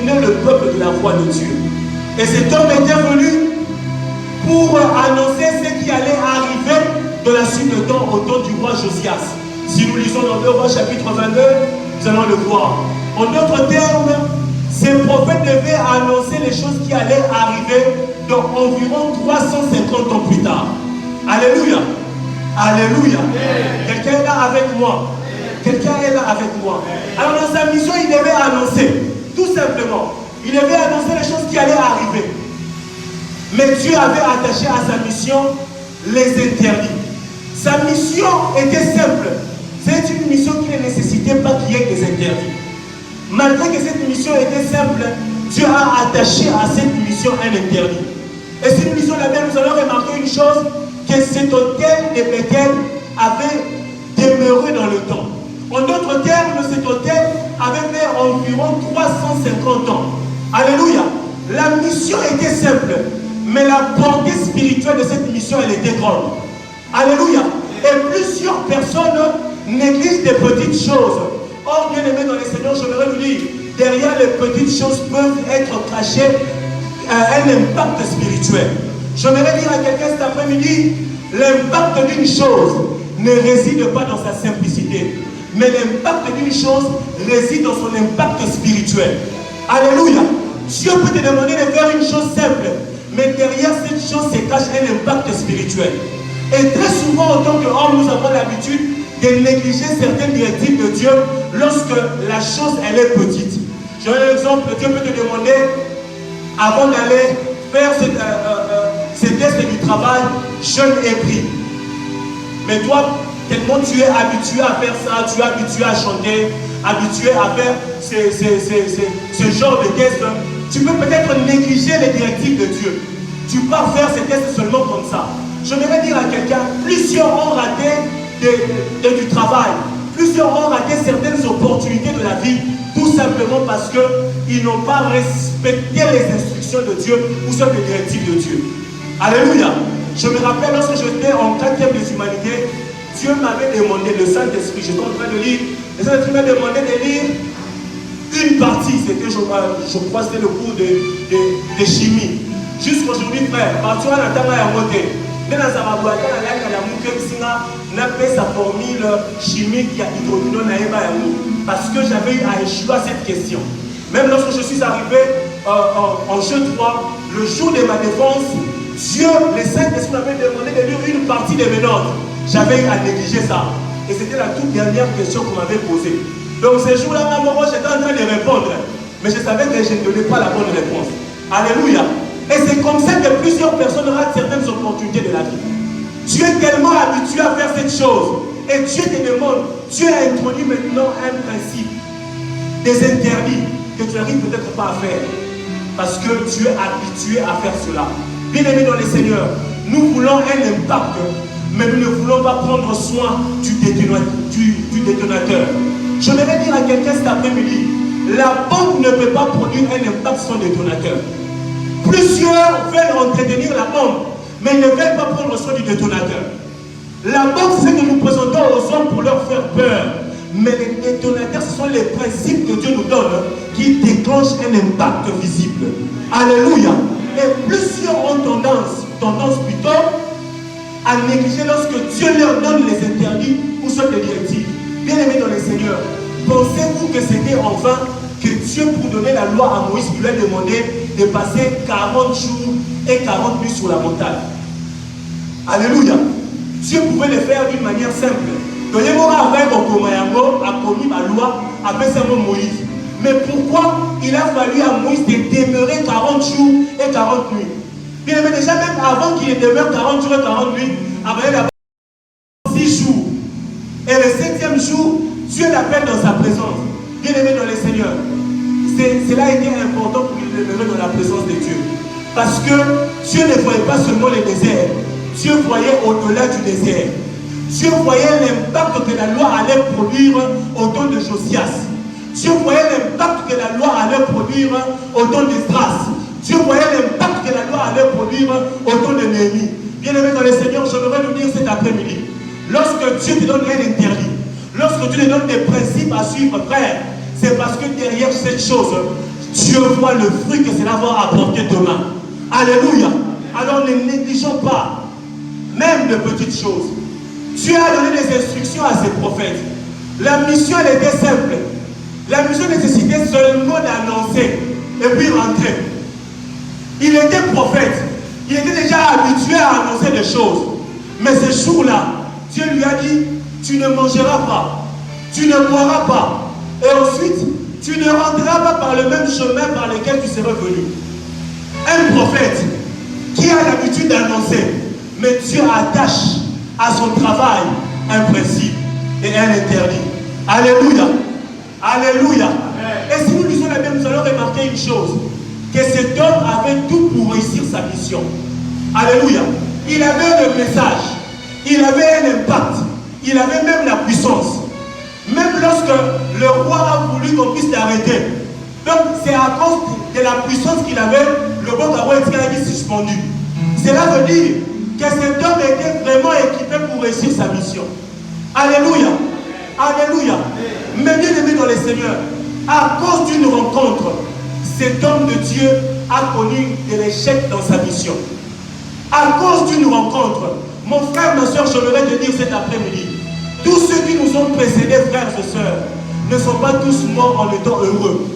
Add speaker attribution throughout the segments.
Speaker 1: détourner le peuple de la voie de Dieu. Et cet homme était venu pour annoncer ce qui allait arriver de la suite de temps au temps du roi Josias. Si nous lisons dans 2 Rois chapitre 22, nous allons le voir. En d'autres termes, ces prophètes devaient annoncer les choses qui allaient arriver dans environ 350 ans plus tard. Alléluia. Alléluia. Quelqu'un est là avec moi. Quelqu'un est là avec moi. Alors dans sa mission, il devait annoncer, tout simplement. Il devait annoncer les choses qui allaient arriver. Mais Dieu avait attaché à sa mission les interdits. Sa mission était simple. C'est une mission qui ne nécessitait pas qu'il y ait des interdits. Malgré que cette mission était simple, Dieu a attaché à cette mission un interdit. Et si nous lisons la Bible, nous allons remarquer une chose, que cet autel de Bethel avait demeuré dans le temps. En d'autres termes, cet autel avait fait environ 350 ans. Alléluia. La mission était simple, mais la portée spirituelle de cette mission, elle était grande. Alléluia. Et plusieurs personnes négligent des petites choses. Or, bien aimé dans les Seigneurs, je voudrais vous dire, derrière les petites choses peuvent être cachées un impact spirituel. Je voudrais dire à quelqu'un cet après-midi, l'impact d'une chose ne réside pas dans sa simplicité, mais l'impact d'une chose réside dans son impact spirituel. Alléluia. Dieu peut te demander de faire une chose simple, mais derrière cette chose se cache un impact spirituel. Et très souvent, en tant qu'homme, nous avons l'habitude de négliger certaines directives de Dieu lorsque la chose elle est petite. J'ai un exemple, Dieu peut te demander, avant d'aller faire ces tests du travail, jeûne et prie. Mais toi, tellement tu es habitué à faire ça, tu es habitué à chanter, habitué à faire ce genre de tests, tu peux peut-être négliger les directives de Dieu. Tu pars faire ces tests seulement comme ça. Je voudrais dire à quelqu'un, plusieurs ont raté du travail, plusieurs ont raté certaines opportunités de la vie, tout simplement parce qu'ils n'ont pas respecté les instructions de Dieu ou celles des directives de Dieu. Alléluia. Je me rappelle lorsque j'étais en 4e des humanités, Dieu m'avait demandé, le Saint-Esprit, j'étais en train de lire, le Saint-Esprit m'a demandé de lire une partie, c'était, je crois, c'était le cours de chimie. Jusqu'aujourd'hui, frère, partout à la table à monter. Sa formule chimique qui a hydrogène parce que j'avais eu à échouer à cette question. Même lorsque je suis arrivé en jeu 3, le jour de ma défense, Dieu, le Saint-Esprit m'avait demandé de lire une partie de mes notes. J'avais eu à négliger ça. Et c'était la toute dernière question qu'on m'avait posée. Donc ce jour-là, moi j'étais en train de répondre. Mais je savais que je ne donnais pas la bonne réponse. Alléluia. Et c'est comme ça que plusieurs personnes ratent certaines opportunités de la vie. Tu es tellement habitué à faire cette chose. Et Dieu te demande, Dieu a introduit maintenant un principe, des interdits que tu n'arrives peut-être pas à faire. Parce que tu es habitué à faire cela. Bien-aimés dans les Seigneurs, nous voulons un impact, mais nous ne voulons pas prendre soin du détonateur. Je voudrais dire à quelqu'un cet après-midi, la bombe ne peut pas produire un impact sans détonateur. Plusieurs veulent entretenir la bombe, mais ils ne veulent pas prendre soin du détonateur. La bombe, c'est ce que nous présentons aux hommes pour leur faire peur. Mais les détonateurs, ce sont les principes que Dieu nous donne qui déclenchent un impact visible. Alléluia. Et plusieurs ont tendance plutôt à négliger lorsque Dieu leur donne les interdits ou ceux des directives. Bien aimés dans les Seigneurs, pensez-vous que c'était en vain que Dieu, pour donner la loi à Moïse, lui a demandé de passer 40 jours et 40 nuits sur la montagne? Alléluia. Dieu pouvait le faire d'une manière simple. Donc, il a commis ma loi avec Moïse. Mais pourquoi il a fallu à Moïse de demeurer 40 jours et 40 nuits? Bien aimé, déjà même avant qu'il demeure 40 jours et 40 nuits, il a 6 jours. Et le 7e jour, Dieu l'appelle dans sa présence. Bien aimé dans les Seigneurs, cela a été important pour qu'il demeurait dans la présence de Dieu. Parce que Dieu ne voyait pas seulement le désert, Dieu voyait au-delà du désert. Dieu voyait l'impact que la loi allait produire au temps de Josias. Dieu voyait l'impact que la loi allait produire au temps d'Esdras. Dieu voyait l'impact que la loi allait produire au temps de Néhémie. Bien aimé dans le Seigneur, je voudrais nous dire cet après-midi, lorsque Dieu te donne un interdit, lorsque Dieu te donne des principes à suivre, frère, c'est parce que derrière cette chose, Dieu voit le fruit que cela va apporter demain. Alléluia. Alors ne négligeons pas, même de petites choses. Dieu a donné des instructions à ses prophètes. La mission, elle était simple. La mission nécessitait seulement d'annoncer et puis rentrer. Il était prophète. Il était déjà habitué à annoncer des choses. Mais ce jour-là, Dieu lui a dit, tu ne mangeras pas, tu ne boiras pas. Et ensuite, tu ne rentreras pas par le même chemin par lequel tu serais venu. Un prophète qui a l'habitude d'annoncer, mais Dieu attache à son travail un principe et un interdit. Alléluia. Alléluia. Et si nous lisons la Bible, nous allons remarquer une chose, que cet homme avait tout pour réussir sa mission. Alléluia. Il avait le message, il avait un impact, il avait même la puissance. Même lorsque le roi a voulu qu'on puisse l'arrêter, donc c'est à cause de la puissance qu'il avait, le bon roi était suspendu. Cela veut dire que cet homme était vraiment équipé pour réussir sa mission. Alléluia. Alléluia. Mais bien aimé dans le Seigneur, à cause d'une rencontre, cet homme de Dieu a connu de l'échec dans sa mission. À cause d'une rencontre, mon frère, ma soeur, j'aimerais te dire cet après-midi, tous ceux qui nous ont précédés, frères et sœurs, ne sont pas tous morts en étant heureux.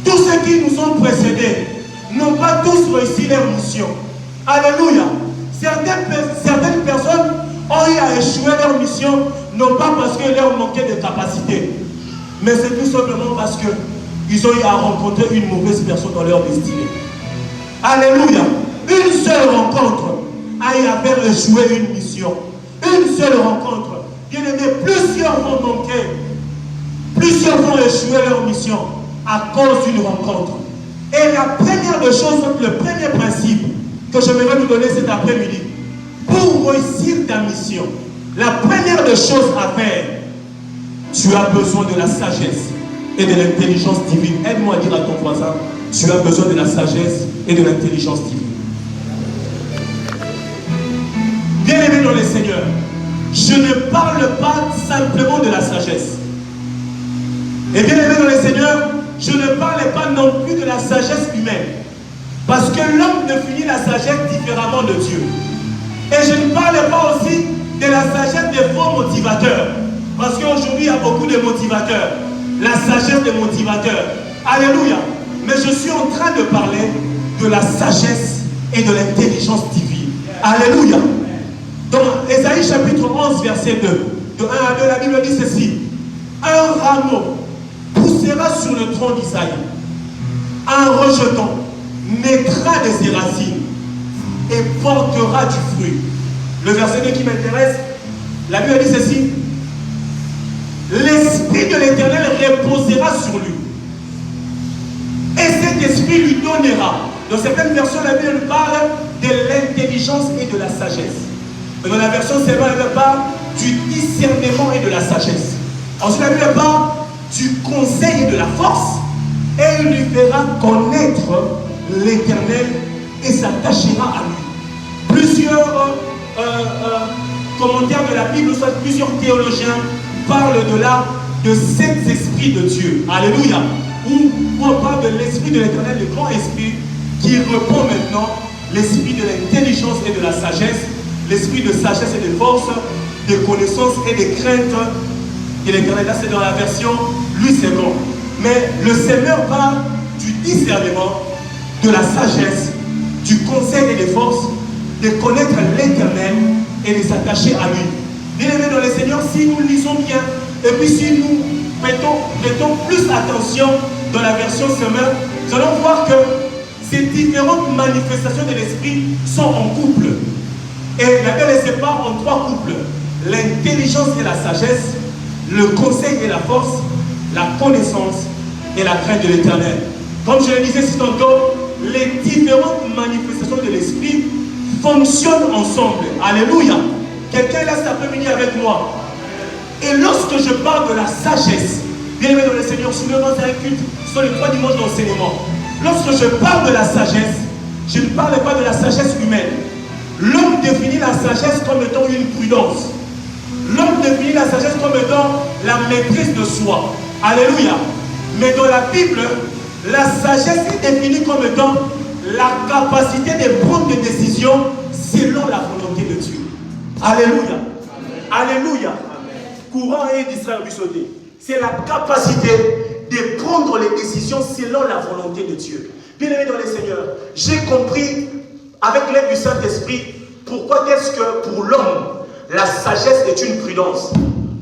Speaker 1: Tous ceux qui nous ont précédés n'ont pas tous réussi leur mission. Alléluia. Certaines personnes ont eu à échouer leur mission, non pas parce que leur manquait de capacité, mais c'est tout simplement parce qu'ils ont eu à rencontrer une mauvaise personne dans leur destinée. Alléluia. Une seule rencontre a eu à faire échouer une mission. Une seule rencontre. Bien aimé, plusieurs vont manquer. Plusieurs vont échouer leur mission à cause d'une rencontre. Et la première des choses, le premier principe que je vais vous donner cet après-midi, pour réussir ta mission, la première des choses à faire, tu as besoin de la sagesse et de l'intelligence divine. Aide-moi à dire à ton voisin, tu as besoin de la sagesse et de l'intelligence divine. Bien-aimé dans le Seigneur, je ne parle pas simplement de la sagesse. Et bien-aimé dans le Seigneur, je ne parle pas non plus de la sagesse humaine. Parce que l'homme définit la sagesse différemment de Dieu. Et je ne parle pas aussi de la sagesse des faux motivateurs. Parce qu'aujourd'hui, il y a beaucoup de motivateurs. La sagesse des motivateurs. Alléluia. Mais je suis en train de parler de la sagesse et de l'intelligence divine. Alléluia. Dans Ésaïe chapitre 11, verset 2, de 1 à 2, la Bible dit ceci. Un rameau poussera sur le tronc d'Isaïe. Un rejeton mettra de ses racines et portera du fruit. Le verset 2 qui m'intéresse, la Bible dit ceci. L'Esprit de l'Éternel reposera sur lui. Et cet esprit lui donnera. Dans certaines versions, la Bible parle de l'intelligence et de la sagesse. Mais dans la version Sévère, elle parle du discernement et de la sagesse. Ensuite, la Bible parle du conseil et de la force. Et il lui fera connaître l'Éternel et s'attachera à lui. Plusieurs commentaires de la Bible, soit plusieurs théologiens parlent de cet esprit de Dieu. Alléluia. Où on parle de l'esprit de l'Éternel, le grand esprit qui reprend maintenant l'esprit de l'intelligence et de la sagesse, l'esprit de sagesse et de force, de connaissance et de crainte. Et l'Éternel, là c'est dans la version Louis II. Mais le Seigneur parle du discernement, de la sagesse, du conseil et des forces, de connaître l'Éternel et de s'attacher à lui. Bien aimé dans le Seigneur, si nous lisons bien, et puis si nous mettons plus attention dans la version Semeur, nous allons voir que ces différentes manifestations de l'esprit sont en couple. Et la Bible les sépare en trois couples. L'intelligence et la sagesse, le conseil et la force, la connaissance et la crainte de l'Éternel. Comme je le disais si tantôt, les différentes manifestations de l'esprit fonctionnent ensemble. Alléluia. Quelqu'un est là cet après-midi avec moi. Et lorsque je parle de la sagesse, bien aimé dans le Seigneur, souvent dans un culte, sur les 3 dimanches d'enseignement. Lorsque je parle de la sagesse, je ne parle pas de la sagesse humaine. L'homme définit la sagesse comme étant une prudence. L'homme définit la sagesse comme étant la maîtrise de soi. Alléluia. Mais dans la Bible, La sagesse est définie comme étant la capacité de prendre des décisions selon la volonté de Dieu. Alléluia. Alléluia. Courant et distraire du sauté. C'est la capacité de prendre les décisions selon la volonté de Dieu. Bien-aimés dans les Seigneurs, j'ai compris avec l'aide du Saint-Esprit pourquoi est-ce que pour l'homme, la sagesse est une prudence.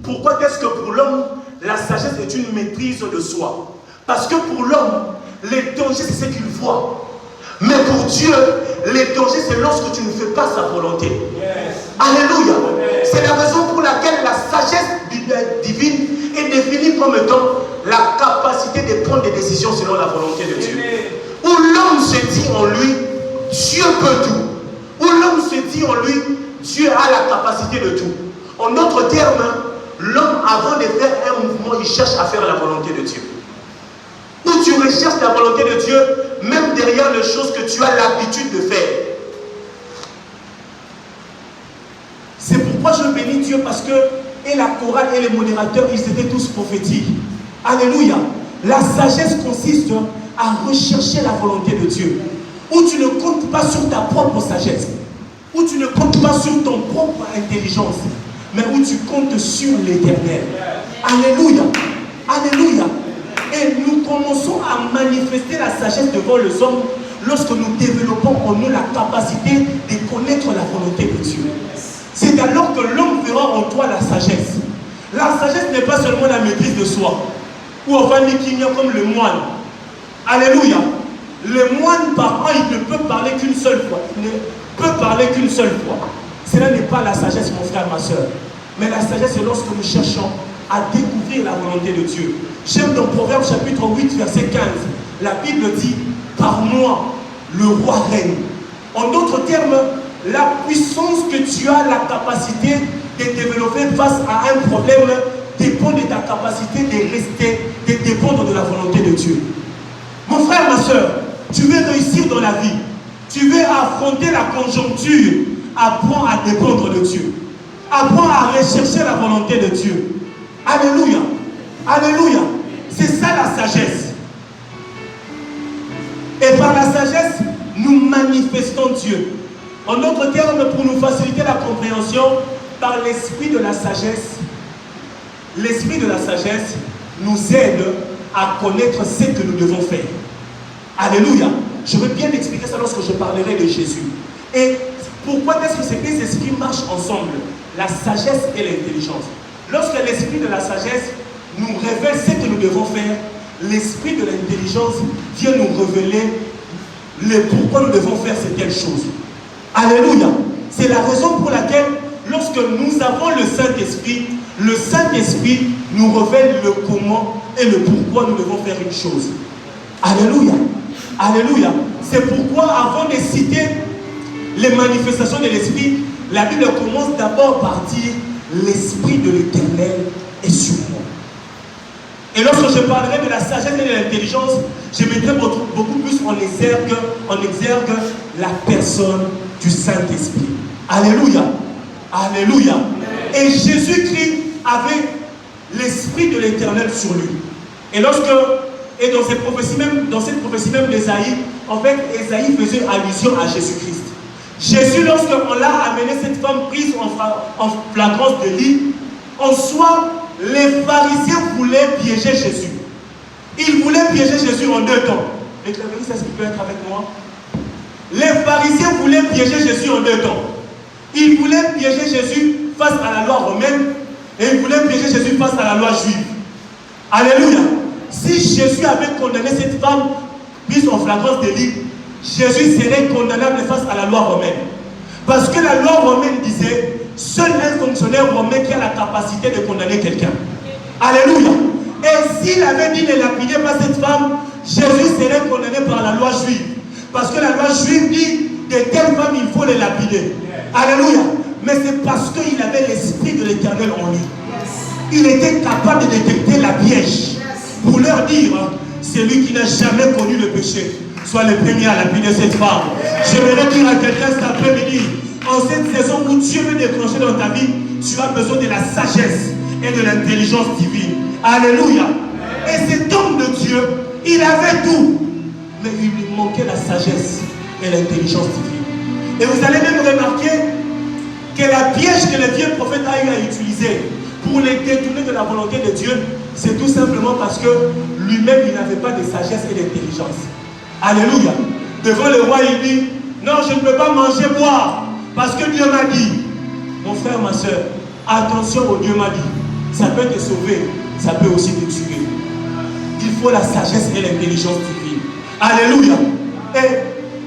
Speaker 1: Pourquoi est-ce que pour l'homme, la sagesse est une maîtrise de soi. Parce que pour l'homme, les dangers, c'est ce qu'il voit. Mais pour Dieu, les dangers, c'est lorsque tu ne fais pas sa volonté. Yes. Alléluia. C'est la raison pour laquelle la sagesse divine est définie comme étant la capacité de prendre des décisions selon la volonté de Dieu. Où l'homme se dit en lui, Dieu peut tout. Où l'homme se dit en lui, Dieu a la capacité de tout. En d'autres termes, l'homme, avant de faire un mouvement, il cherche à faire la volonté de Dieu. Où tu recherches la volonté de Dieu, même derrière les choses que tu as l'habitude de faire. C'est pourquoi je bénis Dieu, parce que et la chorale et les modérateurs, ils étaient tous prophétiques. Alléluia. La sagesse consiste à rechercher la volonté de Dieu. Où tu ne comptes pas sur ta propre sagesse. Où tu ne comptes pas sur ton propre intelligence. Mais où tu comptes sur l'Éternel. Alléluia. Alléluia. Et nous commençons à manifester la sagesse devant les hommes lorsque nous développons en nous la capacité de connaître la volonté de Dieu. C'est alors que l'homme verra en toi la sagesse. La sagesse n'est pas seulement la maîtrise de soi. Ou enfin comme le moine. Alléluia. Le moine par an, il ne peut parler qu'une seule fois. Il ne peut parler qu'une seule fois. Cela n'est pas la sagesse, mon frère, ma soeur. Mais la sagesse, c'est lorsque nous cherchons à découvrir la volonté de Dieu. J'aime dans Proverbe chapitre 8, verset 15. La Bible dit, par moi, le roi règne. En d'autres termes, la puissance que tu as la capacité de développer face à un problème dépend de ta capacité de rester, de dépendre de la volonté de Dieu. Mon frère, ma soeur, tu veux réussir dans la vie, tu veux affronter la conjoncture, apprends à dépendre de Dieu. Apprends à rechercher la volonté de Dieu. Alléluia. Alléluia. C'est ça la sagesse. Et par la sagesse, nous manifestons Dieu. En d'autres termes, pour nous faciliter la compréhension, par l'esprit de la sagesse, l'esprit de la sagesse nous aide à connaître ce que nous devons faire. Alléluia. Je veux bien expliquer ça lorsque je parlerai de Jésus. Et pourquoi est-ce que ces deux esprits marchent ensemble? La sagesse et l'intelligence. Lorsque l'esprit de la sagesse nous révèle ce que nous devons faire, l'esprit de l'intelligence vient nous révéler le pourquoi nous devons faire cette telle chose. Alléluia. C'est la raison pour laquelle lorsque nous avons le Saint-Esprit nous révèle le comment et le pourquoi nous devons faire une chose. Alléluia. Alléluia. C'est pourquoi avant de citer les manifestations de l'Esprit, la Bible commence d'abord par dire l'Esprit de l'Éternel est sur moi. Et lorsque je parlerai de la sagesse et de l'intelligence, je mettrai beaucoup plus en exergue la personne du Saint-Esprit. Alléluia. Alléluia. Et Jésus-Christ avait l'Esprit de l'Éternel sur lui. Et dans cette prophétie même d'Ésaïe, en fait, Ésaïe faisait allusion à Jésus-Christ. Jésus, lorsqu'on l'a amené cette femme prise en flagrance de lit, en soi, les pharisiens voulaient piéger Jésus. Ils voulaient piéger Jésus en deux temps. Le clavieriste, est-ce qu'il peut être avec moi? Les pharisiens voulaient piéger Jésus en deux temps. Ils voulaient piéger Jésus face à la loi romaine et ils voulaient piéger Jésus face à la loi juive. Alléluia. Si Jésus avait condamné cette femme prise en flagrance délit, Jésus serait condamnable face à la loi romaine. Parce que la loi romaine disait, seul un fonctionnaire romain qui a la capacité de condamner quelqu'un. Alléluia. Et s'il avait dit de lapider par cette femme, Jésus serait condamné par la loi juive. Parce que la loi juive dit, de telle femme il faut les lapider. Alléluia. Mais c'est parce qu'il avait l'Esprit de l'Éternel en lui. Il était capable de détecter la piège. Pour leur dire, celui qui n'a jamais connu le péché, soit le premier à lapider cette femme. J'aimerais dire à quelqu'un cet après-midi, en cette saison où Dieu veut déclencher dans ta vie, tu as besoin de la sagesse et de l'intelligence divine. Alléluia. Et cet homme de Dieu, Il avait tout, mais il lui manquait la sagesse et l'intelligence divine. Et vous allez même remarquer que la piège que le vieux prophète a eu à utiliser pour les détourner de la volonté de Dieu, c'est tout simplement parce que lui-même, il n'avait pas de sagesse et d'intelligence. Alléluia. Devant le roi, il dit, non, je ne peux pas manger, boire, parce que Dieu m'a dit. Mon frère, ma soeur, attention au Dieu m'a dit. Ça peut te sauver, ça peut aussi te tuer. Il faut la sagesse et l'intelligence divine. Alléluia. Et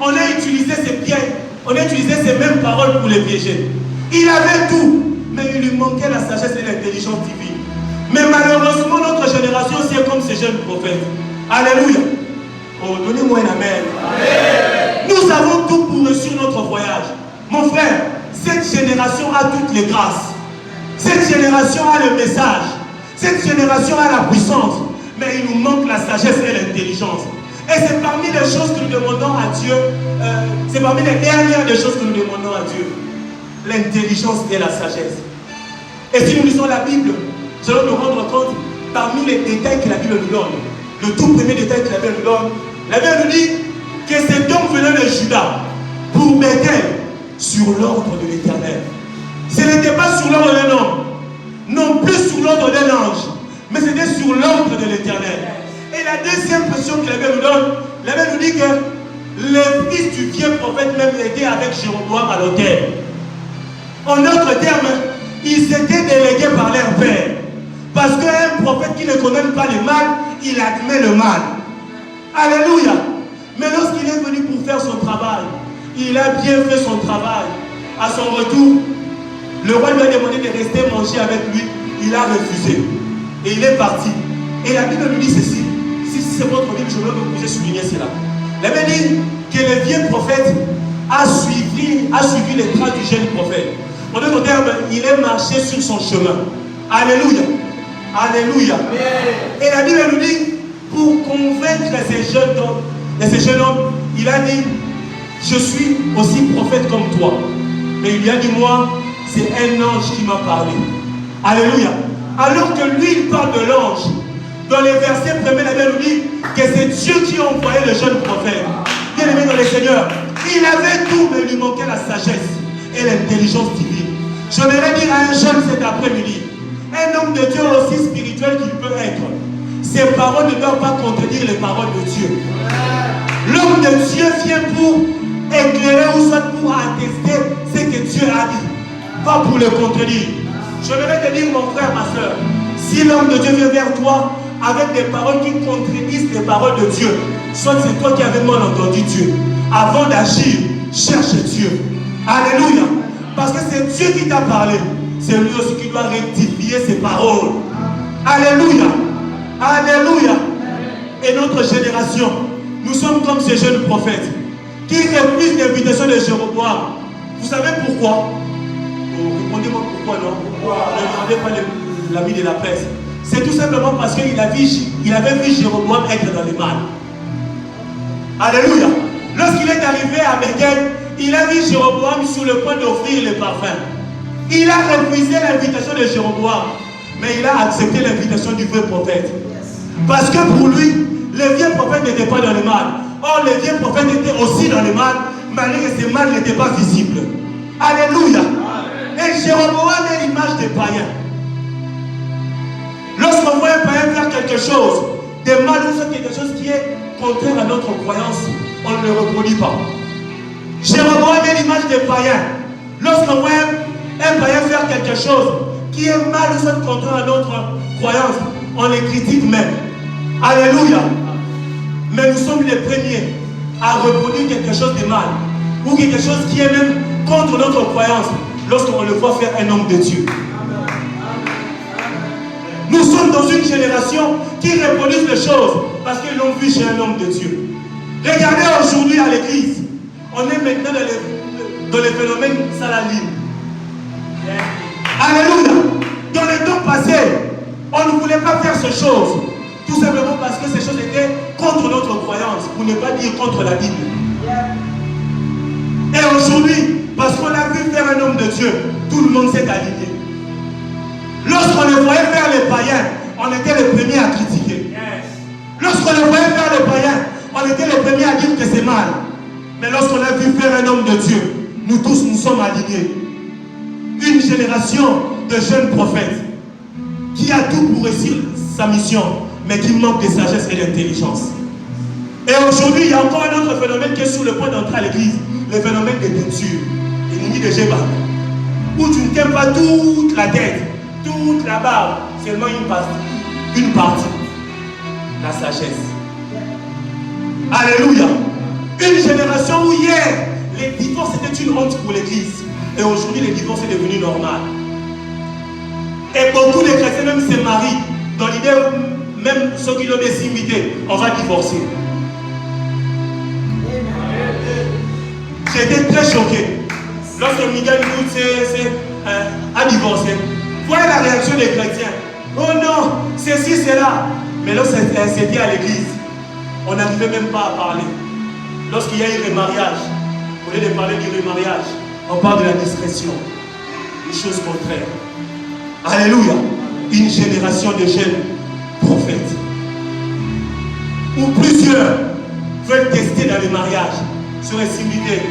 Speaker 1: on a utilisé ces pièges, on a utilisé ces mêmes paroles pour les piéger. Il avait tout, mais il lui manquait la sagesse et l'intelligence divine. Mais malheureusement, notre génération, c'est comme ces jeunes prophètes. Alléluia. Oh, donnez-moi un amen. Amen. Nous avons tout pour réussir notre voyage. Mon frère, cette génération a toutes les grâces. Cette génération a le message. Cette génération a la puissance. Mais il nous manque la sagesse et l'intelligence. Et c'est parmi les choses que nous demandons à Dieu. C'est parmi les dernières des choses que nous demandons à Dieu. L'intelligence et la sagesse. Et si nous lisons la Bible, nous allons nous rendre compte, parmi les détails que la Bible nous donne, le tout premier détail que la Bible nous donne, la Bible nous dit que cet homme venait de Juda pour Bethel sur l'ordre de l'Éternel. Ce n'était pas sur l'ordre d'un homme, non plus sur l'ordre d'un ange, mais c'était sur l'ordre de l'Éternel. Et la deuxième question que la Bible nous donne, la Bible nous dit que les fils du vieux prophète même étaient avec Jéroboam à l'autel. En d'autres termes, ils étaient délégués par leur père. Parce qu'un prophète qui ne connaît pas le mal, il admet le mal. Alléluia. Mais lorsqu'il est venu pour faire son travail, il a bien fait son travail. À son retour, le roi lui a demandé de rester manger avec lui. Il a refusé. Et il est parti. Et la Bible nous dit ceci. Si c'est votre Bible, je veux que vous ayez souligné cela. La Bible dit que le vieux prophète a suivi les traces du jeune prophète. En d'autres termes, il est marché sur son chemin. Alléluia. Alléluia. Et la Bible nous dit, pour convaincre ces jeunes hommes, il a dit, je suis aussi prophète comme toi. Mais il lui a dit, moi, c'est un ange qui m'a parlé. Alléluia. Alors que lui, il parle de l'ange. Dans les versets premiers, la Bible nous dit que c'est Dieu qui a envoyé le jeune prophète. Bien aimé dans le Seigneur, il avait tout, mais il lui manquait la sagesse et l'intelligence divine. J'aimerais dire à un jeune cet après-midi, un homme de Dieu aussi spirituel qu'il peut être, ses paroles ne doivent pas contredire les paroles de Dieu. L'homme de Dieu vient pour éclairer ou soit pour attester ce que Dieu a dit, pas pour le contredire. J'aimerais te dire, mon frère, ma soeur, si l'homme de Dieu vient vers toi avec des paroles qui contredisent les paroles de Dieu, soit c'est toi qui avais mal entendu Dieu. Avant d'agir, cherche Dieu. Alléluia. Parce que c'est Dieu qui t'a parlé. C'est lui aussi qui doit rectifier ses paroles. Alléluia. Alléluia. Et notre génération, nous sommes comme ces jeunes prophètes qui refusent l'invitation de Jéroboam. Vous savez pourquoi? Répondez-moi pourquoi, non? Ne demandez pas l'ami de la presse. C'est tout simplement parce qu'il avait vu Jéroboam être dans les mal. Alléluia. Lorsqu'il est arrivé à Bethel, il a vu Jéroboam sur le point d'offrir le parfum. Il a refusé l'invitation de Jéroboam, mais il a accepté l'invitation du vieux prophète. Parce que pour lui, le vieux prophète n'était pas dans le mal. Or, le vieux prophète était aussi dans le mal, malgré que ce mal n'était pas visible. Alléluia. Et Jéroboam est l'image des païens. Lorsqu'on voit un païen faire quelque chose de mal ou quelque chose qui est contraire à notre croyance, on ne le reproduit pas. Jéroboam est l'image des païens. Lorsqu'on voit un païen faire quelque chose qui est mal ou soit contraire à notre croyance, on les critique même. Alléluia. Mais nous sommes les premiers à reproduire quelque chose de mal ou quelque chose qui est même contre notre croyance lorsqu'on le voit faire un homme de Dieu. Nous sommes dans une génération qui reproduit les choses parce qu'ils l'ont vu chez un homme de Dieu. Regardez aujourd'hui à l'église. On est maintenant dans les phénomènes salalimes. Alléluia. Dans le temps passé, on ne voulait pas faire ces choses. Tout simplement parce que ces choses étaient contre notre croyance, pour ne pas dire contre la Bible. Et aujourd'hui, parce qu'on a vu faire un homme de Dieu, tout le monde s'est aligné. Lorsqu'on le voyait faire les païens, on était les premiers à critiquer. Lorsqu'on le voyait faire les on était les premiers à dire que c'est mal. Mais lorsqu'on a vu faire un homme de Dieu, nous tous nous sommes alignés. Une génération de jeunes prophètes qui a tout pour réussir sa mission, mais qui manque de sagesse et d'intelligence. Et aujourd'hui, il y a encore un autre phénomène qui est sur le point d'entrer à l'église, le phénomène des teintures, l'ennemi de Jéba, où tu ne t'aimes pas toute la tête, toute la barbe, seulement une partie, la sagesse. Alléluia. Une génération où hier, les divorces étaient une honte pour l'église. Et aujourd'hui, les divorces est devenu normal. Et beaucoup de chrétiens même se marient dans l'idée, même ceux qui l'ont décimité, on va divorcer. J'étais très choqué lorsque Miguel Mout a divorcé. Voyez la réaction des chrétiens. Oh non, ceci, cela. Mais lorsqu'elle s'est dit à l'église, on n'arrivait même pas à parler. Lorsqu'il y a eu le mariage, au lieu de parler du remariage, on parle de la discrétion. Une chose contraire. Alléluia. Une génération de jeunes prophètes. Où plusieurs veulent tester dans le mariage. Sur les similitudes.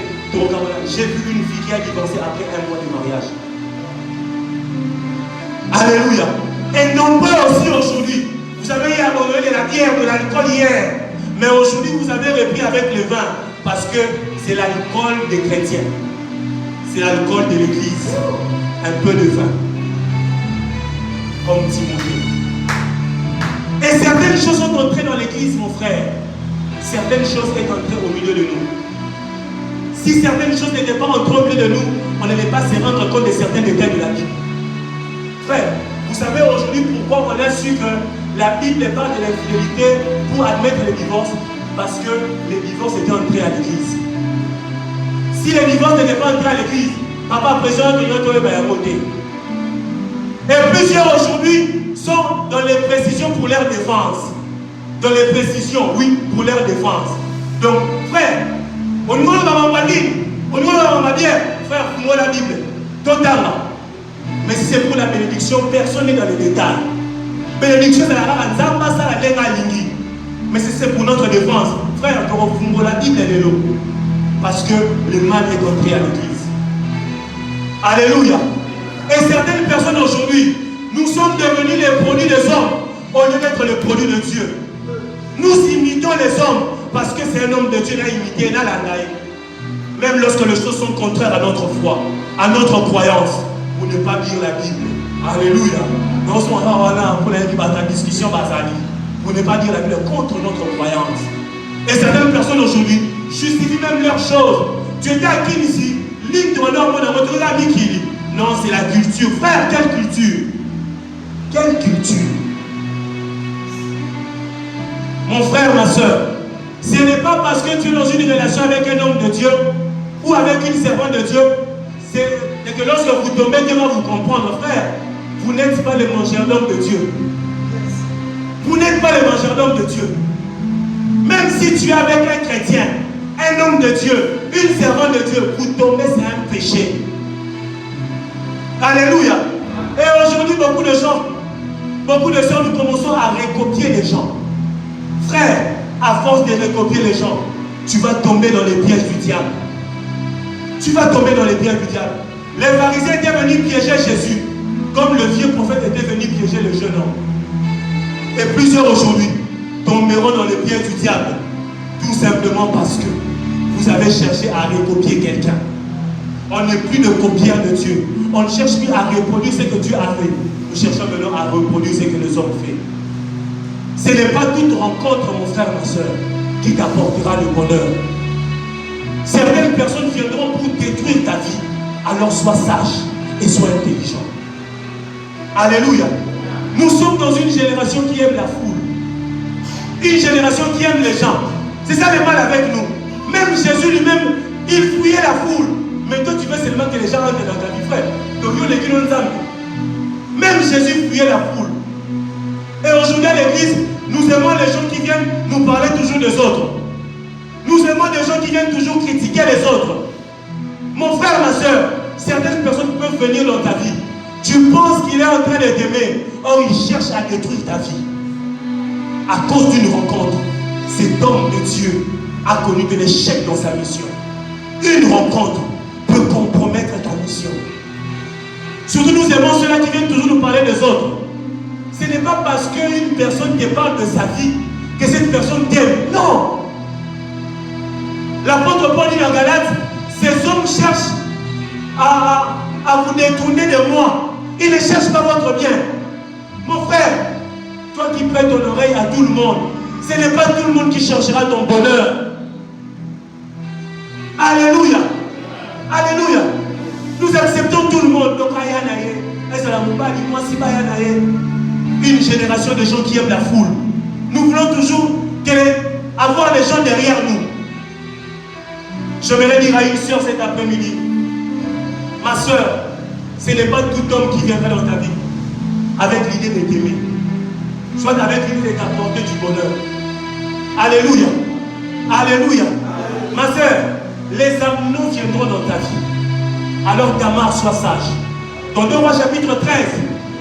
Speaker 1: J'ai vu une fille qui a divorcé après 1 mois de mariage. Alléluia. Et nombreux aussi aujourd'hui. Vous avez abandonné de la bière, de l'alcool hier. Mais aujourd'hui, vous avez repris avec le vin. Parce que c'est l'alcool des chrétiens. C'est l'alcool de l'église. Un peu de vin. Comme Timothée. Et certaines choses sont entrées dans l'église, mon frère. Certaines choses sont entrées au milieu de nous. Si certaines choses n'étaient pas entrées au milieu de nous, on n'allait pas se rendre compte de certains détails de la Bible. Frère, vous savez aujourd'hui pourquoi on a su que la Bible parle de l'infidélité pour admettre les divorces? Parce que les divorces étaient entrés à l'église. Si les divorces n'étaient pas entrés à l'église, papa présent que notre est à côté. Et plusieurs aujourd'hui sont dans les précisions pour leur défense. Dans les précisions, oui, pour leur défense. Donc, frère, au niveau de ma Bible, au niveau de ma bière, frère, pour moi la Bible, totalement. Mais si c'est pour la bénédiction, personne n'est dans les détails. Bénédiction, c'est la lingi. Mais si c'est pour notre défense, frère, la Bible est l'eau. Parce que le mal est entré à l'église. Alléluia. Et certaines personnes aujourd'hui, nous sommes devenus les produits des hommes au lieu d'être les produits de Dieu. Nous imitons les hommes parce que c'est un homme de Dieu qui a imité même lorsque les choses sont contraires à notre foi, à notre croyance, pour ne pas lire la Bible. Alléluia. Nous sommes là pour la discussion basale. Pour ne pas dire la Bible contre notre croyance. Et certaines personnes aujourd'hui justifient même leurs choses. Tu étais à qui ici? Ligne de mon ami qui lit. Non, c'est la culture. Frère, quelle culture? Quelle culture? Mon frère, ma soeur, ce n'est pas parce que tu es dans une relation avec un homme de Dieu ou avec une servante de Dieu, c'est que lorsque vous tombez, Dieu va vous comprendre. Frère, vous n'êtes pas le mangeur d'homme de Dieu. Vous n'êtes pas le mangeur d'homme de Dieu. Même si tu es avec un chrétien, un homme de Dieu, une servante de Dieu, vous tombez, c'est un péché. Alléluia. Et aujourd'hui, beaucoup de gens, nous commençons à recopier les gens. Frère, à force de recopier les gens, tu vas tomber dans les pièges du diable. Tu vas tomber dans les pièges du diable. Les pharisiens étaient venus piéger Jésus, comme le vieux prophète était venu piéger le jeune homme. Et plusieurs aujourd'hui tomberont dans les pièges du diable, tout simplement parce que vous avez cherché à recopier quelqu'un. On n'est plus de copieurs de Dieu. On ne cherche plus à reproduire ce que Dieu a fait. Nous cherchons maintenant à reproduire ce que les hommes font. Ce n'est pas toute rencontre, mon frère, ma soeur, qui t'apportera le bonheur. Certaines personnes viendront pour détruire ta vie. Alors sois sage et sois intelligent. Alléluia. Nous sommes dans une génération qui aime la foule. Une génération qui aime les gens. C'est ça le mal avec nous. Même Jésus lui-même, il fouillait la foule. Mais toi, tu veux seulement que les gens entrent dans ta vie, frère. Même Jésus fouillait la foule. Et aujourd'hui à l'église, nous aimons les gens qui viennent nous parler toujours des autres. Nous aimons des gens qui viennent toujours critiquer les autres. Mon frère, ma soeur, certaines personnes peuvent venir dans ta vie. Tu penses qu'il est en train de t'aimer. Or, il cherche à détruire ta vie. À cause d'une rencontre. C'est cet homme de Dieu a connu de l'échec dans sa mission. Une rencontre peut compromettre ta mission. Surtout nous aimons ceux-là qui viennent toujours nous parler des autres. Ce n'est pas parce qu'une personne te parle de sa vie que cette personne t'aime. Non. L'apôtre Paul dit en Galates, ces hommes cherchent à vous détourner de moi. Ils ne cherchent pas votre bien. Mon frère, toi qui prêtes ton oreille à tout le monde, ce n'est pas tout le monde qui cherchera ton bonheur. Alléluia. Alléluia. Nous acceptons tout le monde. Donc, une génération de gens qui aiment la foule. Nous voulons toujours avoir les gens derrière nous. Je vais dire à une soeur cet après-midi, ma soeur, ce n'est pas tout homme qui viendra dans ta vie avec l'idée de t'aimer, soit avec l'idée de t'apporter du bonheur. Alléluia. Alléluia. Ma soeur, les Amnon viendront dans ta vie. Alors Tamar, sois sage. Dans 2 Rois chapitre 13,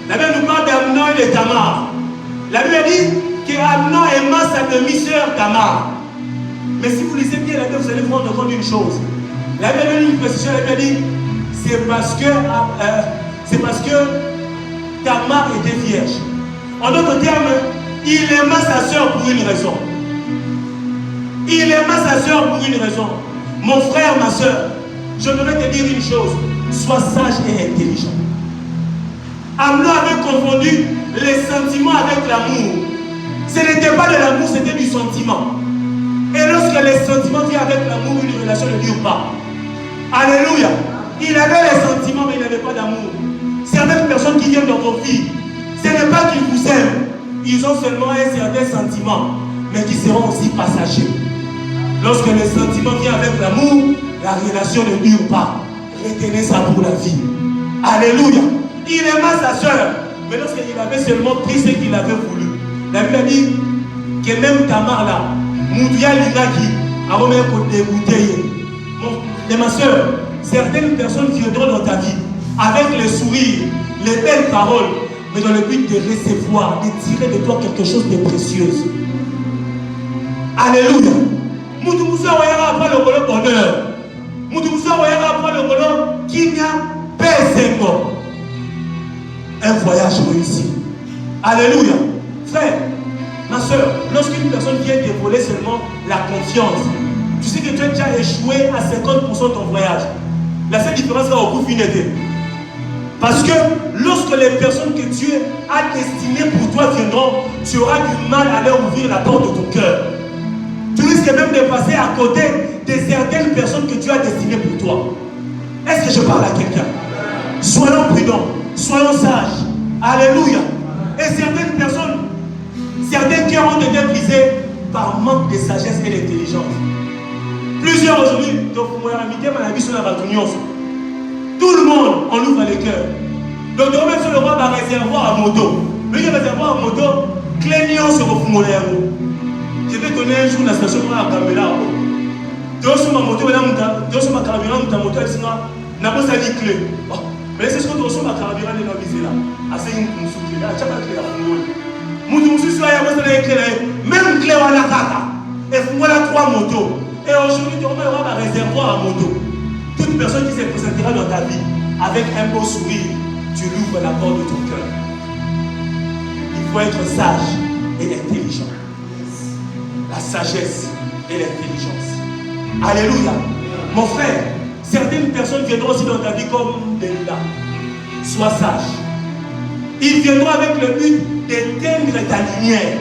Speaker 1: la Bible nous parle d'Amnon et de Tamar. La Bible dit qu'Amnon aima sa demi-sœur Tamar. Mais si vous lisez bien la Bible, vous allez vous rendre compte d'une chose. La Bible donne une précision, la Bible dit c'est parce que Tamar était vierge. En d'autres termes, il aima sa sœur pour une raison. Il aima sa sœur pour une raison. Mon frère, ma soeur, je devrais te dire une chose. Sois sage et intelligent. Amnon avait confondu les sentiments avec l'amour. Ce n'était pas de l'amour, c'était du sentiment. Et lorsque les sentiments viennent avec l'amour, une relation ne dure pas. Alléluia. Il avait les sentiments, mais il n'avait pas d'amour. Certaines personnes qui viennent dans vos vies, ce n'est pas qu'ils vous aiment. Ils ont seulement un certain sentiment, mais qui seront aussi passagers. Lorsque les sentiments viennent avec l'amour, la relation ne dure pas. Retenez ça pour la vie. Alléluia. Il aima sa soeur, mais lorsqu'il avait seulement pris ce qu'il avait voulu, la Bible dit que même Tamar là, Moudia Linaki, avant même qu'on dégoûtait. Et ma soeur, certaines personnes viendront dans ta vie avec les sourires, les belles paroles, mais dans le but de recevoir, de tirer de toi quelque chose de précieux. Alléluia. Moutoumoussa Oyara après le bolo bonheur. Moutoumoussa Oyara après le bolo qui n'y a pas un voyage réussi. Alléluia. Frère, ma soeur, lorsqu'une personne vient te voler seulement la confiance, tu sais que tu as déjà échoué à 50% de ton voyage. La seule différence c'est au coup finité. Parce que lorsque les personnes que Dieu a destinées pour toi viendront, tu auras du mal à leur ouvrir la porte de ton cœur. Tu risques même de passer à côté de certaines personnes que Dieu a destinées pour toi. Est-ce que je parle à quelqu'un? Soyons prudents, soyons sages. Alléluia. Et certaines personnes, certains cœurs ont été brisés par manque de sagesse et d'intelligence. Plusieurs aujourd'hui, tout le monde en ouvre les cœurs. Donc, on met sur le roi d'un réservoir à moto. Le réservoir à moto, clénion sur le fumolère. Je vais donner un jour la station à Gambela. Tu as sur ma moto, tu as sur ma carburant, tu as moto, tu n'as pas dit clé. Mais c'est ce que tu as sur ma carburant de la visée là. Assez une clé là, tu as pas clé là. Même clé à la cata. Et voilà 3 motos. Et aujourd'hui, tu vas avoir un réservoir à moto. Toute personne qui se présentera dans ta vie avec un beau sourire, tu l'ouvres la porte de ton cœur. Il faut être sage et intelligent. La sagesse et l'intelligence. Alléluia. Mon frère, certaines personnes viendront aussi dans ta vie comme Delila. Sois sage. Ils viendront avec le but d'éteindre ta lumière.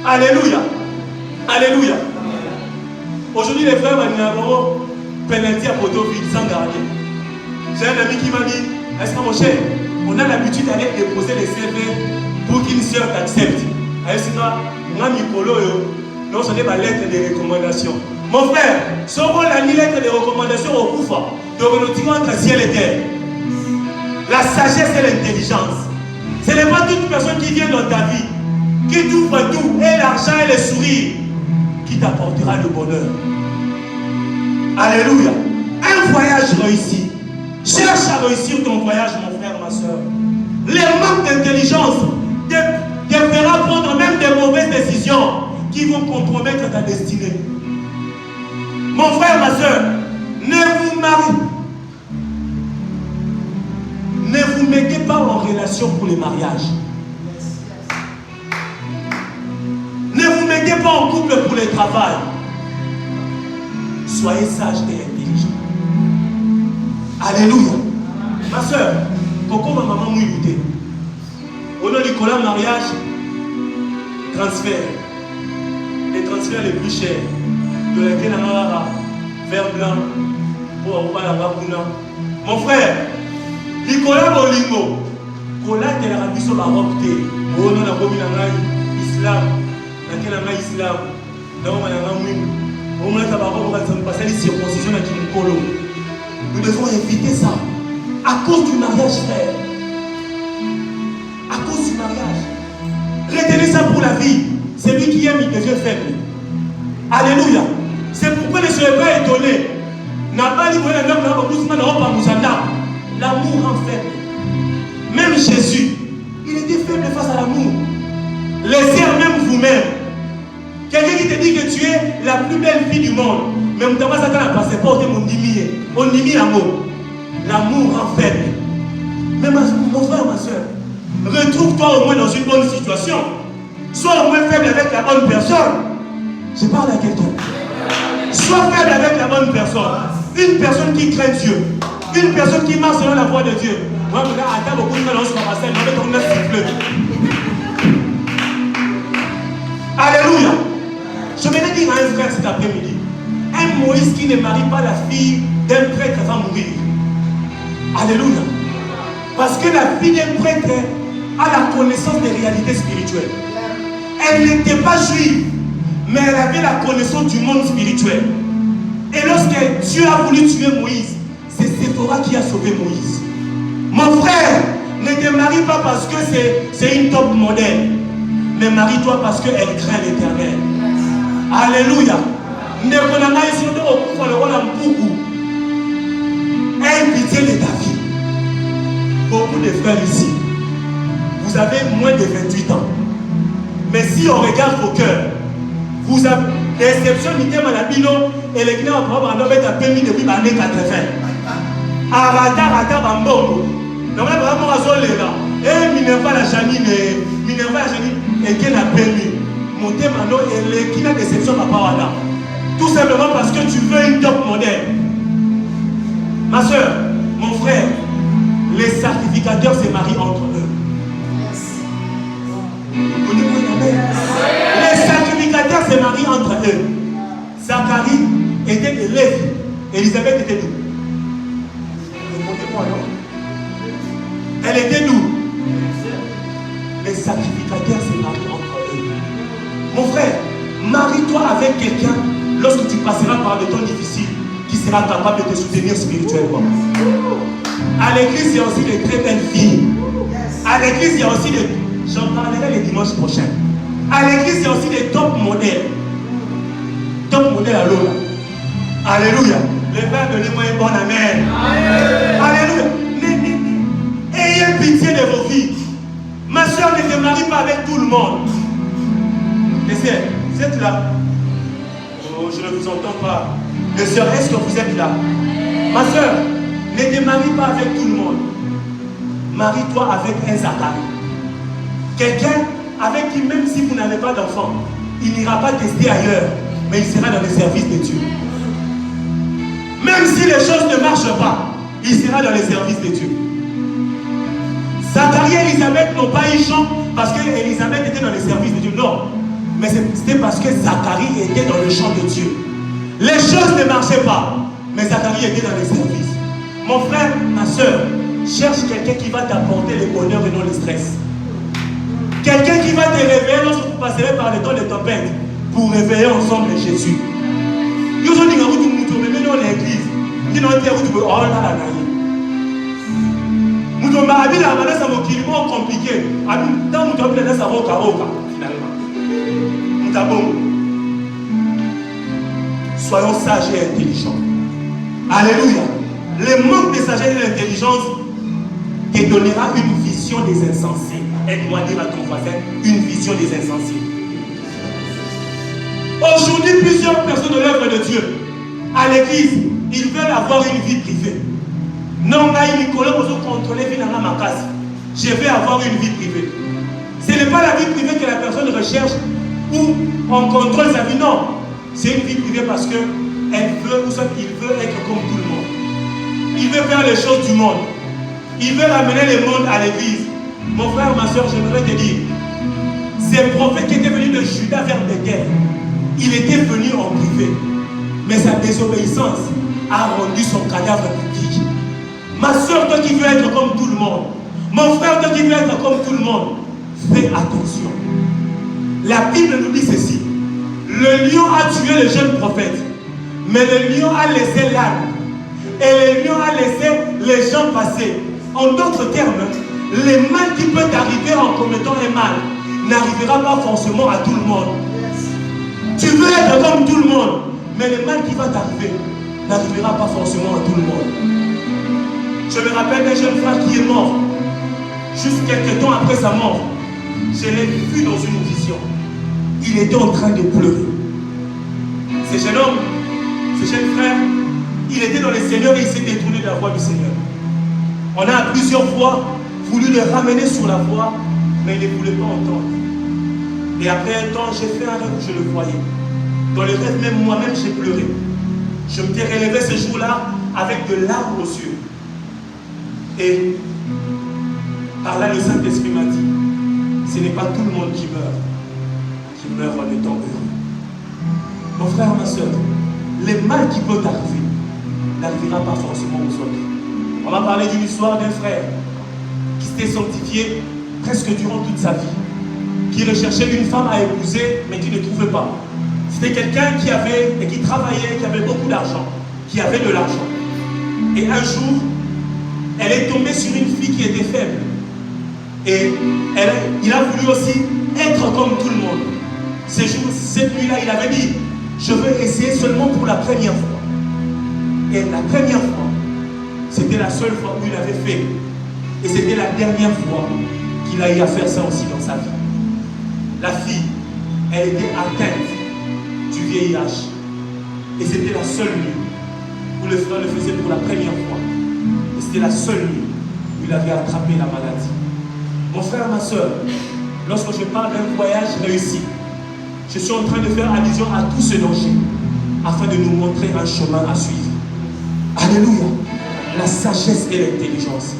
Speaker 1: Alléluia. Alléluia. Aujourd'hui, les frères vont pénaliser à poteau vide sans garder. J'ai un ami qui m'a dit, est-ce que mon cher, on a l'habitude d'aller déposer les CV pour qu'une soeur t'accepte. Est-ce que on a mis polo, non, ce n'est pas lettre de recommandation. Mon frère, si on a mis lettre de recommandation au Koufa, donc nous tirons entre ciel et terre. La sagesse et l'intelligence. Ce n'est pas toute personne qui vient dans ta vie, qui t'ouvre tout, et l'argent et le sourire, qui t'apportera le bonheur. Alléluia. Un voyage réussi. Cherche à réussir ton voyage, mon frère, ma soeur. Les manques d'intelligence te fera prendre même des mauvaises décisions qui vont compromettre ta destinée. Mon frère, ma soeur, ne vous mariez. Ne vous mettez pas en relation pour les mariages. Ne vous mettez pas en couple pour le travail. Soyez sages et intelligents. Alléluia. Ma soeur, pourquoi ma maman m'a lutté? Au nom du collant mariage, transfert. Les transferts les plus chers. De laquelle on a vert blanc. Mon frère, Nicolas Bolingo, Kola de la Rabbi sur la robe té. Oh non, la robe islam. Laquelle on a islam. Là on a un mouille. On a un baron, on va passer les circoncisions à Kimikolo. Nous devons éviter ça. À cause du mariage, frère. À cause du mariage. Retenez ça pour la vie. Celui qui aime, il devient faible. Alléluia. C'est pourquoi ne soyez pas étonnés. L'amour rend faible. Même Jésus, il était faible face à l'amour. Laissez même vous-même. Quelqu'un qui te dit que tu es la plus belle fille du monde, mais on t'a pas passeport, on dit l'amour. L'amour rend faible. Mais mon frère, ma soeur, retrouve-toi au moins dans une bonne situation. Sois au moins faible avec la bonne personne. Je parle à quelqu'un. Sois faible avec la bonne personne. Une personne qui craint Dieu. Une personne qui marche selon la voie de Dieu. Moi, je regarde, attends beaucoup de mal, on se passe, on va siffler. Alléluia. Je vais dire à un frère cet après-midi. Un Moïse qui ne marie pas la fille d'un prêtre va mourir. Alléluia. Parce que la fille d'un prêtre a la connaissance des réalités spirituelles. Elle n'était pas juive, mais elle avait la connaissance du monde spirituel. Et lorsque Dieu a voulu tuer Moïse, c'est Séphora qui a sauvé Moïse. Mon frère, ne te marie pas parce que c'est une top modèle, mais marie-toi parce qu'elle craint l'Éternel. Alléluia. Ne connais ici au coup le rôle en beaucoup. Aie pitié de ta vie. Beaucoup de frères ici, vous avez moins de 28 ans. Mais si on regarde vos cœurs, vous avez l'exception du thème à la bino et les clients en ont permis depuis les années 80. Arata Bambongo. Normalement, vraiment, à Zolé là. Et Minerva la Janine, et qui a permis. Mon thème et les clients d'exception à Parada. Tout simplement parce que tu veux une top modèle. Ma soeur, mon frère, les sacrificateurs se marient entre eux. Les sacrificateurs se marient entre eux. Zacharie était de Lévi, Élisabeth était d'où? Répondez-moi non. Elle était d'où? Les sacrificateurs se marient entre eux. Mon frère, marie-toi avec quelqu'un lorsque tu passeras par des temps difficiles qui sera capable de te soutenir spirituellement. À l'église, il y a aussi des très belles filles. À l'église, il y a aussi des... J'en parlerai le dimanche prochain. À l'église, il y a aussi des top modèles. Top modèles à l'eau. Alléluia. Le Père de l'Émoi est bon, amen. Alléluia. Ayez pitié de vos vies. Ma soeur ne se marie pas avec tout le monde. Laissez, vous êtes là. Oh, je ne vous entends pas. Les sœurs, est-ce que vous êtes là? Ma soeur, ne te marie pas avec tout le monde. Marie-toi avec un Zacharie. Quelqu'un avec qui, même si vous n'avez pas d'enfant, il n'ira pas tester ailleurs, mais il sera dans le service de Dieu. Même si les choses ne marchent pas, il sera dans le service de Dieu. Zacharie et Élisabeth n'ont pas eu chance parce qu'Élisabeth était dans le service de Dieu. Non, mais c'était parce que Zacharie était dans le champ de Dieu. Les choses ne marchaient pas, mais Zacharie était dans le service. Mon frère, ma soeur, cherche quelqu'un qui va t'apporter le bonheur et non le stress. Quelqu'un qui va te réveiller lorsque vous passerez par les temps de tempête pour réveiller ensemble Jésus. Nous sommes dit que nous sommes dans l'église. Nous sommes dit que nous sommes là. Nous sommes habillés à la ça m'a compliqué. Dans nous sommes là, ça va finalement. Nous avons. Soyons sages et intelligents. Alléluia. Le manque de sagesse et d'intelligence te donnera une vision des insensés. Aide-moi à dire à ton voisin une vision des insensés. Aujourd'hui, plusieurs personnes de l'œuvre de Dieu à l'église, ils veulent avoir une vie privée. Non, ils contrôler ma casse. Je vais avoir une vie privée. Ce n'est pas la vie privée que la personne recherche où on contrôle sa vie. Non, c'est une vie privée parce que elle veut, ou soit il veut être comme tout le monde. Il veut faire les choses du monde. Il veut ramener le monde à l'église. Mon frère, ma soeur, j'aimerais te dire, c'est le prophète qui était venu de Juda vers Bethel. Il était venu en privé. Mais sa désobéissance a rendu son cadavre public. Ma soeur, toi qui veux être comme tout le monde, mon frère, toi qui veux être comme tout le monde, fais attention. La Bible nous dit ceci. Le lion a tué le jeune prophète, mais le lion a laissé l'âne. Et le lion a laissé les gens passer. En d'autres termes, le mal qui peut arriver en commettant un mal n'arrivera pas forcément à tout le monde. Tu veux être comme tout le monde, mais le mal qui va t'arriver n'arrivera pas forcément à tout le monde. Je me rappelle d'un jeune frère qui est mort. Juste quelques temps après sa mort, je l'ai vu dans une vision. Il était en train de pleurer. Ce jeune homme, ce jeune frère, il était dans le Seigneur et il s'est détourné de la voie du Seigneur. On a plusieurs fois voulu le ramener sur la voie, mais il ne voulait pas entendre. Et après un temps, j'ai fait un rêve où je le voyais. Dans le rêve, même moi-même, j'ai pleuré. Je me suis relevé ce jour-là avec de larmes aux yeux. Et par là, le Saint-Esprit m'a dit, ce n'est pas tout le monde qui meurt en étant heureux. Mon frère, ma soeur, le mal qui peut t'arriver n'arrivera pas forcément aux autres. On m'a parlé d'une histoire d'un frère qui s'était sanctifié presque durant toute sa vie, qui recherchait une femme à épouser, mais qui ne trouvait pas. C'était quelqu'un qui travaillait, qui avait beaucoup d'argent, qui avait de l'argent. Et un jour, elle est tombée sur une fille qui était faible. Et il a voulu aussi être comme tout le monde. Cette nuit-là, il avait dit, je veux essayer seulement pour la première fois. Et la première fois, c'était la seule fois où il avait fait. Et c'était la dernière fois qu'il a eu à faire ça aussi dans sa vie. La fille, elle était atteinte du VIH. Et c'était la seule nuit où le frère le faisait pour la première fois. Et c'était la seule nuit où il avait attrapé la maladie. Mon frère, ma soeur, lorsque je parle d'un voyage réussi, je suis en train de faire allusion à tout ce danger afin de nous montrer un chemin à suivre. Alléluia. La sagesse et l'intelligence.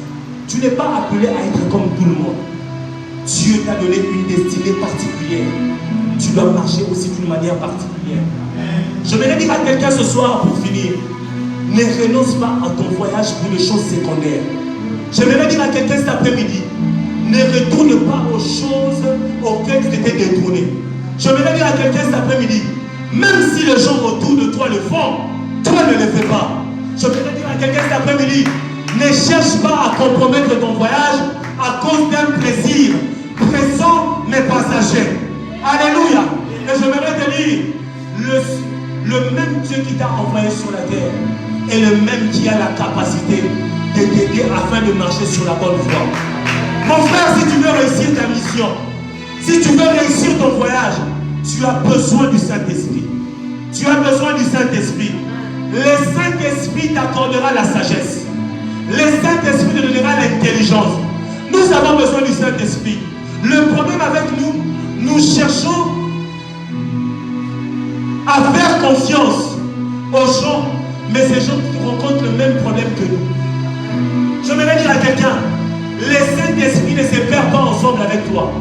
Speaker 1: Tu n'es pas appelé à être comme tout le monde. Dieu t'a donné une destinée particulière. Tu dois marcher aussi d'une manière particulière. Je vais dire à quelqu'un ce soir pour finir, ne renonce pas à ton voyage pour les choses secondaires. Je vais dire à quelqu'un cet après-midi, ne retourne pas aux choses auxquelles tu t'étais détourné. Je vais dire à quelqu'un cet après-midi, même si les gens autour de toi le font, toi ne le fais pas. Je vais dire à quelqu'un cet après-midi, ne cherche pas à compromettre ton voyage à cause d'un plaisir présent mais passager. Alléluia. Et je voudrais te dire, le même Dieu qui t'a envoyé sur la terre est le même qui a la capacité de t'aider afin de marcher sur la bonne voie. Mon frère, si tu veux réussir ta mission, si tu veux réussir ton voyage, tu as besoin du Saint-Esprit. Tu as besoin du Saint-Esprit. Le Saint-Esprit t'accordera la sagesse. Le Saint-Esprit te donnera l'intelligence. Nous avons besoin du Saint-Esprit. Le problème avec nous, nous cherchons à faire confiance aux gens, mais ces gens qui rencontrent le même problème que nous. Je vais dire à quelqu'un, le Saint-Esprit ne se perd pas ensemble avec toi.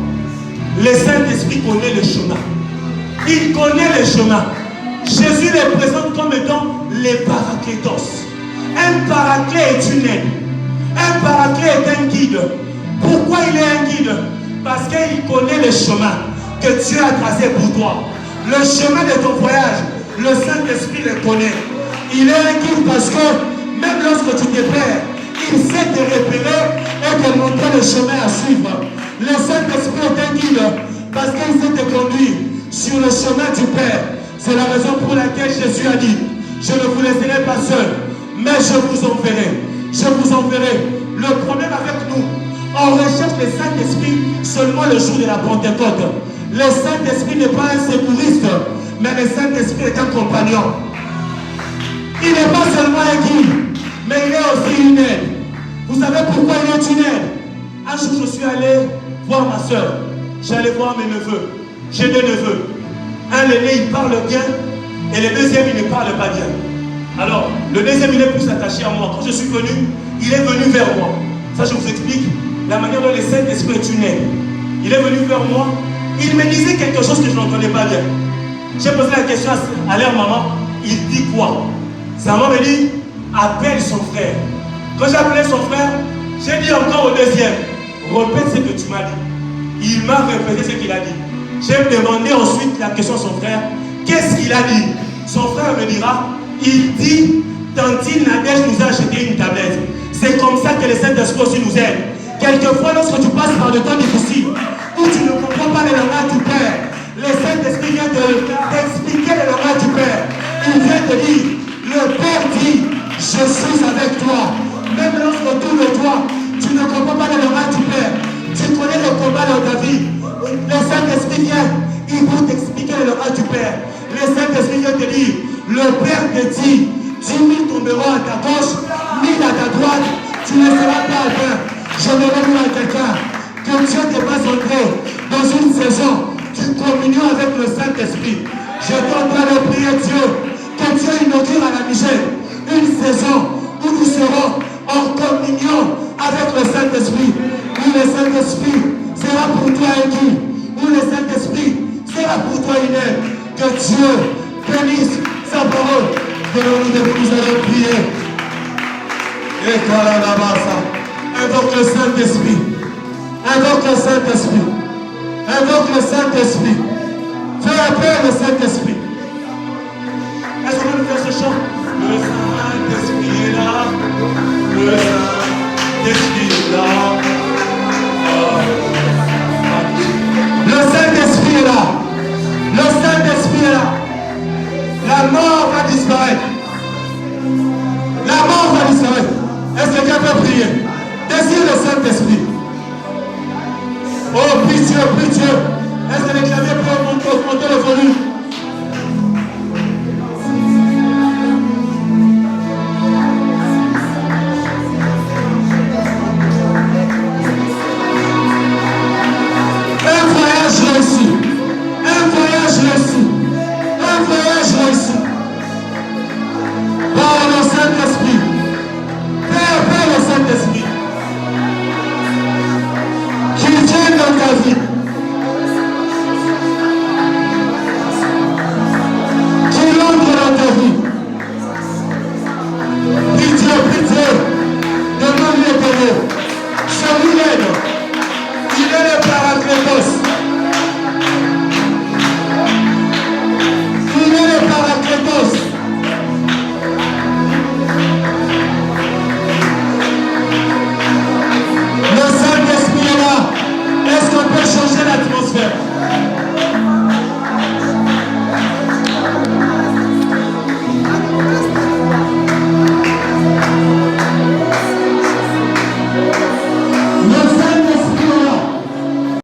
Speaker 1: Le Saint-Esprit connaît le chemin. Il connaît le chemin. Jésus les présente comme étant les paraclétos. Un paraclet est une aide. Un paraclet est un guide. Pourquoi il est un guide? Parce qu'il connaît le chemin que Dieu a tracé pour toi. Le chemin de ton voyage, le Saint-Esprit le connaît. Il est un guide parce que même lorsque tu te perds, il sait te repérer et te montrer le chemin à suivre. Le Saint-Esprit est un guide parce qu'il sait te conduire sur le chemin du Père. C'est la raison pour laquelle Jésus a dit, je ne vous laisserai pas seul, mais je vous enverrai. Je vous enverrai. Le problème avec nous, on recherche le Saint-Esprit seulement le jour de la Pentecôte. Le Saint-Esprit n'est pas un secouriste, mais le Saint-Esprit est un compagnon. Il n'est pas seulement un guide, mais il est aussi une aide. Vous savez pourquoi il est une aide? Un jour, je suis allé voir ma soeur. J'allais voir mes neveux. J'ai deux neveux. Un, l'aîné, il parle bien, et le deuxième, il ne parle pas bien. Alors, le deuxième, il est plus attaché à moi. Quand je suis venu, il est venu vers moi. Ça, je vous explique la manière dont le Saint-Esprit est une aide. Il est venu vers moi. Il me disait quelque chose que je n'entendais pas bien. J'ai posé la question à leur maman. Il dit quoi? Sa maman me dit, appelle son frère. Quand j'ai appelé son frère, j'ai dit encore au deuxième, répète ce que tu m'as dit. Il m'a répété ce qu'il a dit. J'ai demandé ensuite la question à son frère, qu'est-ce qu'il a dit? Son frère me dira, il dit, Tantine Nadège nous a acheté une tablette. C'est comme ça que le Saint-Esprit aussi nous aide. Quelquefois, lorsque tu passes par des temps difficiles, où tu ne comprends pas le langage du Père, le Saint-Esprit vient t'expliquer le langage du Père. Il vient te dire, le Père dit, je suis avec toi. Même lorsque autour de toi, tu ne comprends pas le langage du Père, tu connais le combat dans ta vie. Le Saint-Esprit vient, il va t'expliquer le langage du Père. Le Saint-Esprit vient te dire, le Père te dit, 10 000 tomberont à ta gauche, 1000 à ta droite, tu ne seras pas atteint. Je me demande à quelqu'un que Dieu te fasse entrer dans une saison de communion avec le Saint-Esprit. Je suis en train de prier Dieu, que Dieu inaugure à la Niger une saison où nous serons en communion avec le Saint-Esprit, où le Saint-Esprit sera pour toi un guide, où le Saint-Esprit sera pour toi une aide. Que Dieu bénisse sa parole. Que nous allons prier. Et invoque le Saint-Esprit. Invoque le Saint-Esprit. Invoque le Saint-Esprit. Fais appel au Saint-Esprit. Est-ce qu'on peut faire ce chant? Le Saint-Esprit est là. Le Saint-Esprit est là. Le Saint-Esprit est là. Le Saint-Esprit est là. La mort va disparaître. La mort va disparaître. Est-ce que quelqu'un peut prier? Désire le Saint-Esprit. Oh, prie Dieu, prie Dieu. Est-ce que les claviers peuvent augmenter le volume?